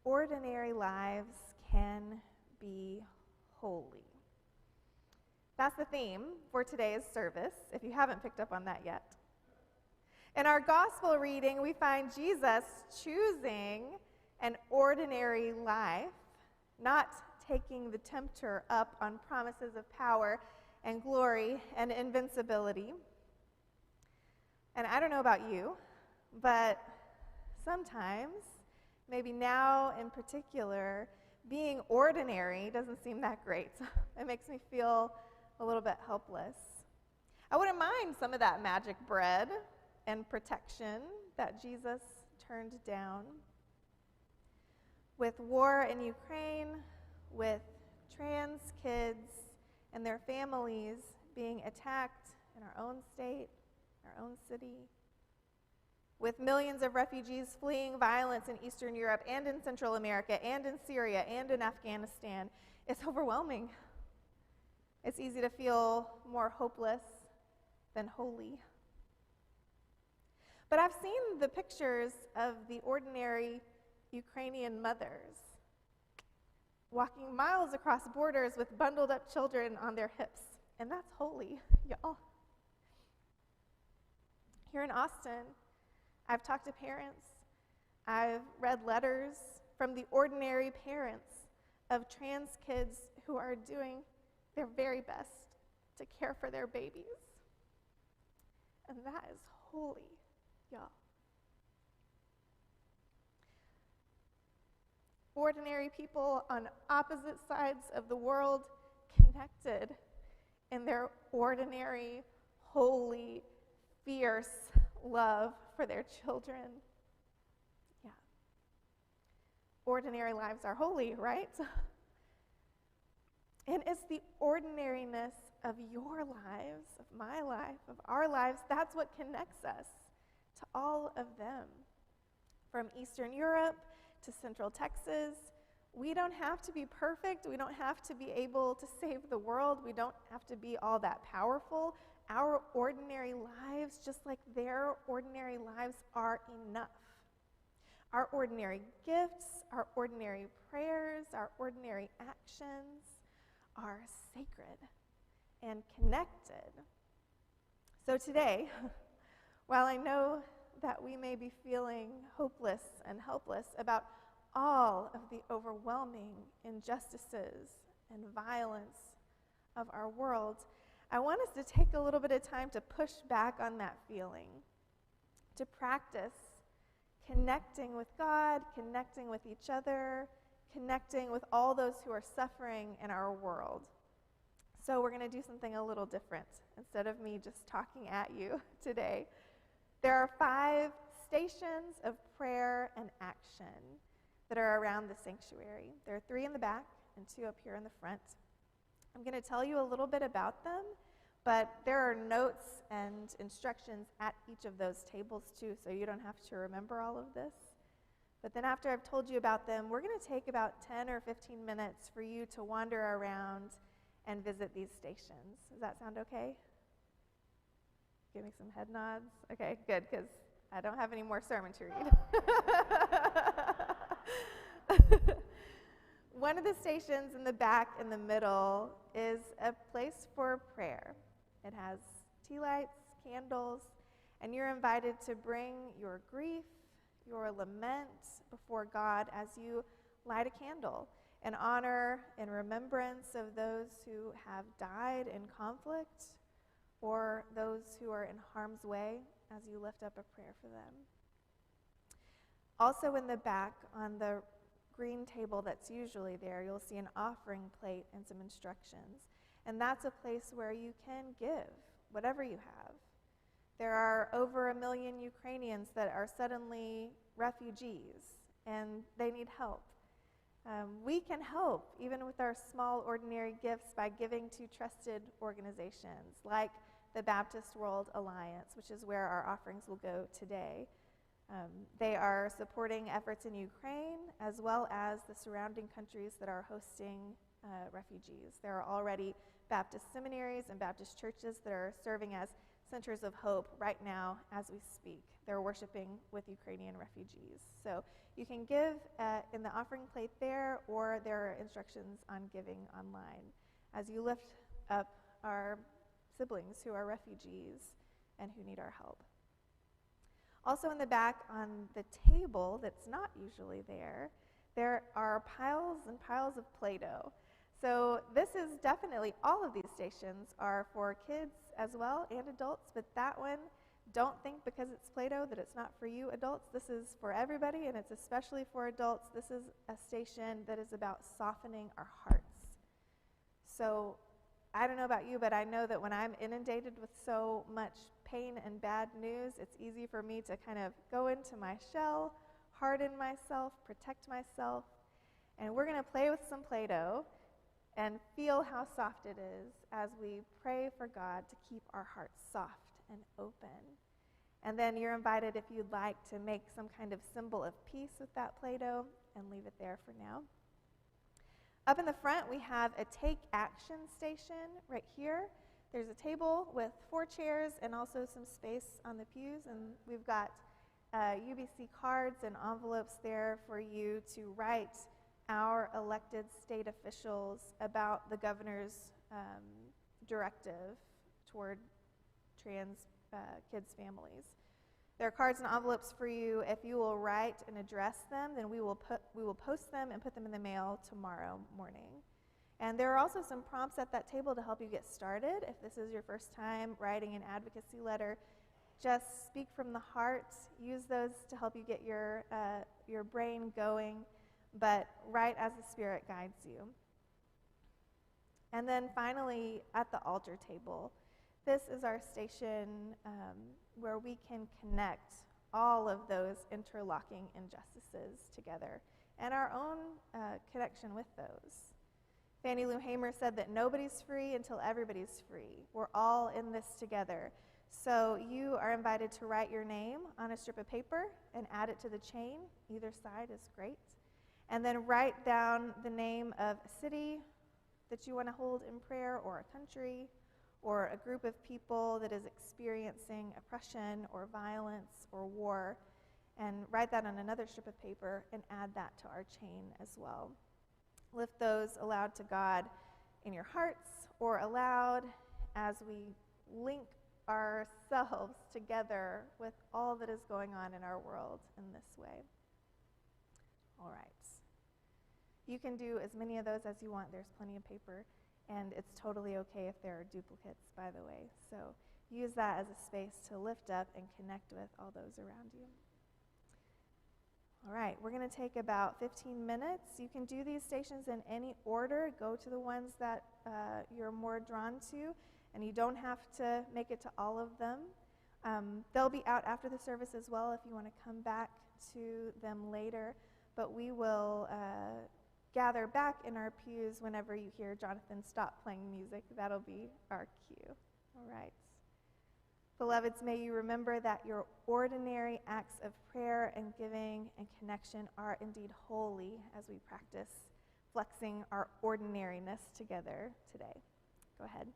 ordinary lives can be holy. That's the theme for today's service, if you haven't picked up on that yet. In our gospel reading, we find Jesus choosing an ordinary life, not taking the tempter up on promises of power and glory and invincibility. And I don't know about you, but sometimes, maybe now in particular, being ordinary doesn't seem that great. It makes me feel a little bit helpless. I wouldn't mind some of that magic bread and protection that Jesus turned down. With war in Ukraine, with trans kids and their families being attacked in our own state, our own city, with millions of refugees fleeing violence in Eastern Europe and in Central America and in Syria and in Afghanistan, it's overwhelming. It's easy to feel more hopeless than holy. But I've seen the pictures of the ordinary Ukrainian mothers walking miles across borders with bundled up children on their hips, and that's holy, y'all. Here in Austin, I've talked to parents. I've read letters from the ordinary parents of trans kids who are doing their very best to care for their babies. And that is holy, y'all. Ordinary people on opposite sides of the world connected in their ordinary, holy, fierce love for their children. Yeah. Ordinary lives are holy, right? And it's the ordinariness of your lives, of my life, of our lives, that's what connects us to all of them. From Eastern Europe to Central Texas, we don't have to be perfect. We don't have to be able to save the world. We don't have to be all that powerful. Our ordinary lives, just like their ordinary lives, are enough. Our ordinary gifts, our ordinary prayers, our ordinary actions are sacred and connected. So today, while I know that we may be feeling hopeless and helpless about all of the overwhelming injustices and violence of our world, I want us to take a little bit of time to push back on that feeling, to practice connecting with God, connecting with each other, connecting with all those who are suffering in our world. So we're going to do something a little different instead of me just talking at you today. There are 5 stations of prayer and action that are around the sanctuary. There are 3 in the back and 2 up here in the front. I'm going to tell you a little bit about them, but there are notes and instructions at each of those tables too, so you don't have to remember all of this. But then after I've told you about them, we're going to take about 10 or 15 minutes for you to wander around and visit these stations. Does that sound okay? Give me some head nods. Okay, good, because I don't have any more sermon to read. One of the stations in the back in the middle is a place for prayer. It has tea lights, candles, and you're invited to bring your grief, your lament before God as you light a candle in honor and remembrance of those who have died in conflict or those who are in harm's way as you lift up a prayer for them. Also in the back on the green table that's usually there, you'll see an offering plate and some instructions. And that's a place where you can give whatever you have. There are over 1 million Ukrainians that are suddenly refugees, and they need help. We can help, even with our small, ordinary gifts, by giving to trusted organizations like the Baptist World Alliance, which is where our offerings will go today. They are supporting efforts in Ukraine, as well as the surrounding countries that are hosting refugees. There are already Baptist seminaries and Baptist churches that are serving as centers of hope right now as we speak. They're worshiping with Ukrainian refugees. So you can give in the offering plate there, or there are instructions on giving online as you lift up our siblings who are refugees and who need our help. Also in the back on the table that's not usually there, there are piles and piles of Play-Doh. So this is definitely, all of these stations are for kids as well and adults, but that one, don't think because it's Play-Doh that it's not for you adults. This is for everybody, and it's especially for adults. This is a station that is about softening our hearts. So I don't know about you, but I know that when I'm inundated with so much pain and bad news, it's easy for me to kind of go into my shell, harden myself, protect myself. And we're going to play with some Play-Doh and feel how soft it is as we pray for God to keep our hearts soft and open. And then you're invited, if you'd like, to make some kind of symbol of peace with that Play-Doh and leave it there for now. Up in the front, we have a take action station right here. There's a table with 4 chairs and also some space on the pews, and we've got UBC cards and envelopes there for you to write our elected state officials about the governor's directive toward trans kids' families. There are cards and envelopes for you. If you will write and address them, then we will post them and put them in the mail tomorrow morning. And there are also some prompts at that table to help you get started. If this is your first time writing an advocacy letter, just speak from the heart. Use those to help you get your brain going, but write as the Spirit guides you. And then finally, at the altar table, this is our station where we can connect all of those interlocking injustices together and our own connection with those. Fannie Lou Hamer said that nobody's free until everybody's free. We're all in this together. So you are invited to write your name on a strip of paper and add it to the chain. Either side is great. And then write down the name of a city that you want to hold in prayer, or a country, or a group of people that is experiencing oppression or violence or war, and write that on another strip of paper and add that to our chain as well. Lift those aloud to God in your hearts or aloud as we link ourselves together with all that is going on in our world in this way. All right. You can do as many of those as you want. There's plenty of paper, and it's totally okay if there are duplicates, by the way. So use that as a space to lift up and connect with all those around you. All right, we're going to take about 15 minutes. You can do these stations in any order. Go to the ones that you're more drawn to, and you don't have to make it to all of them. They'll be out after the service as well if you want to come back to them later, but we will gather back in our pews whenever you hear Jonathan stop playing music. That'll be our cue. All right. Beloveds, may you remember that your ordinary acts of prayer and giving and connection are indeed holy as we practice flexing our ordinariness together today. Go ahead.